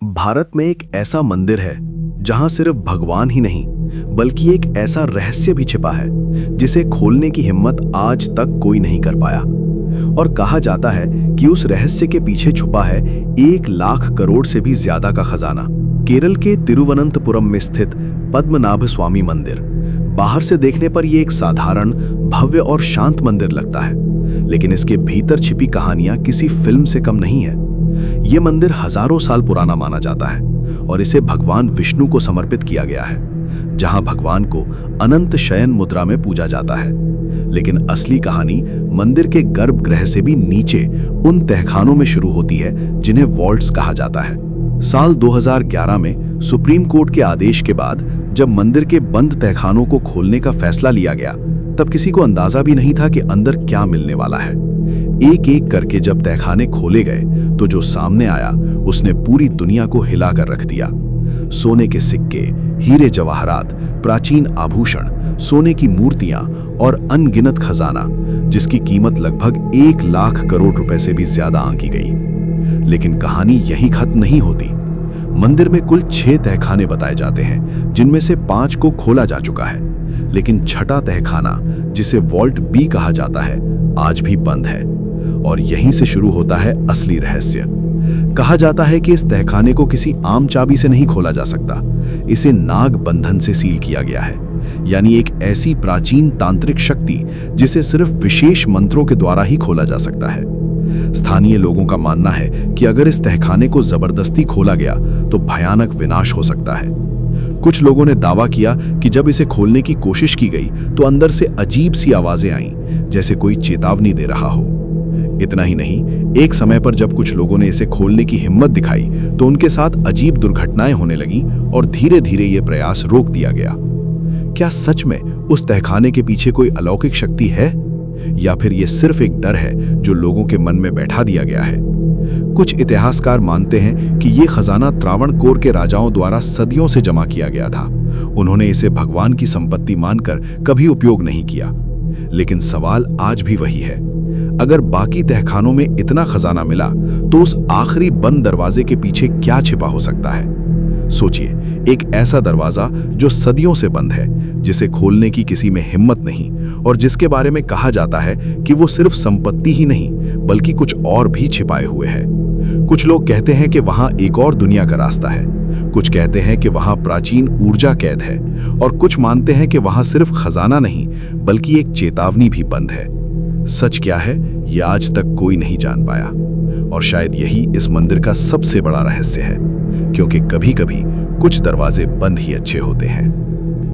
भारत में एक ऐसा मंदिर है जहां सिर्फ भगवान ही नहीं बल्कि एक ऐसा रहस्य भी छिपा है जिसे खोलने की हिम्मत आज तक कोई नहीं कर पाया। और कहा जाता है कि उस रहस्य के पीछे छुपा है 1,00,000 करोड़ से भी ज्यादा का खजाना। केरल के तिरुवनंतपुरम में स्थित पद्मनाभ स्वामी मंदिर। बाहर से देखने पर यह एक साधारण, भव्य और शांत मंदिर लगता है, लेकिन इसके भीतर छिपी कहानियां किसी फिल्म से कम नहीं है। यह मंदिर हजारों साल पुराना माना जाता है और इसे भगवान विष्णु को समर्पित किया गया है, जहां भगवान को अनंत शयन मुद्रा में पूजा जाता है। लेकिन असली कहानी मंदिर के गर्भगृह से भी नीचे उन तहखानों में शुरू होती है जिन्हें वॉल्ट्स कहा जाता है। साल 2011 में सुप्रीम कोर्ट के आदेश के बाद जब मंदिर के बंद तहखानों को खोलने का फैसला लिया गया, तब किसी को अंदाजा भी नहीं था कि अंदर क्या मिलने वाला है। एक एक करके जब तहखाने खोले गए तो जो सामने आया उसने पूरी दुनिया को हिला कर रख दिया। सोने के सिक्के, हीरे जवाहरात, प्राचीन आभूषण, सोने की मूर्तियां और अनगिनत खजाना, जिसकी कीमत लगभग 1,00,000 करोड़ रुपए से भी ज्यादा आंकी गई। लेकिन कहानी यहीं खत्म नहीं होती। मंदिर में कुल 6 तहखाने बताए जाते हैं, जिनमें से 5 को खोला जा चुका है, लेकिन छठा तहखाना, जिसे वॉल्ट बी कहा जाता है, आज भी बंद है। और यहीं से शुरू होता है असली रहस्य। कहा जाता है कि इस तहखाने को किसी आम चाबी से नहीं खोला जा सकता। इसे नाग बंधन से सील किया गया है, यानी एक ऐसी प्राचीन तांत्रिक शक्ति जिसे सिर्फ विशेष मंत्रों के द्वारा ही खोला जा सकता है। स्थानीय लोगों का मानना है कि अगर इस तहखाने को जबरदस्ती खोला गया तो भयानक विनाश हो सकता है। कुछ लोगों ने दावा किया कि जब इसे खोलने की कोशिश की गई तो अंदर से अजीब सी आवाजें आईं, जैसे कोई चेतावनी दे रहा हो। इतना ही नहीं, एक समय पर जब कुछ लोगों ने इसे खोलने की हिम्मत दिखाई तो उनके साथ अजीब दुर्घटनाएं होने लगीं और धीरे धीरे ये प्रयास रोक दिया गया। क्या सच में उस तहखाने के पीछे कोई अलौकिक शक्ति है, या फिर ये सिर्फ एक डर है जो लोगों के मन में बैठा दिया गया है? कुछ इतिहासकार मानते हैं कि ये खजाना त्रावणकोर के राजाओं द्वारा सदियों से जमा किया गया था। उन्होंने इसे भगवान की संपत्ति मानकर कभी उपयोग नहीं किया। लेकिन सवाल आज भी वही है, अगर बाकी तहखानों में इतना खजाना मिला तो उस आखिरी बंद दरवाजे के पीछे क्या छिपा हो सकता है? सोचिए, एक ऐसा दरवाजा जो सदियों से बंद है, जिसे खोलने की किसी में हिम्मत नहीं, और जिसके बारे में कहा जाता है कि वो सिर्फ संपत्ति ही नहीं बल्कि कुछ और भी छिपाए हुए है। कुछ लोग कहते हैं कि वहां एक और दुनिया का रास्ता है, कुछ कहते हैं कि वहां प्राचीन ऊर्जा कैद है, और कुछ मानते हैं कि वहां सिर्फ खजाना नहीं बल्कि एक चेतावनी भी बंद है। सच क्या है, ये आज तक कोई नहीं जान पाया, और शायद यही इस मंदिर का सबसे बड़ा रहस्य है, क्योंकि कभी-कभी कुछ दरवाजे बंद ही अच्छे होते हैं।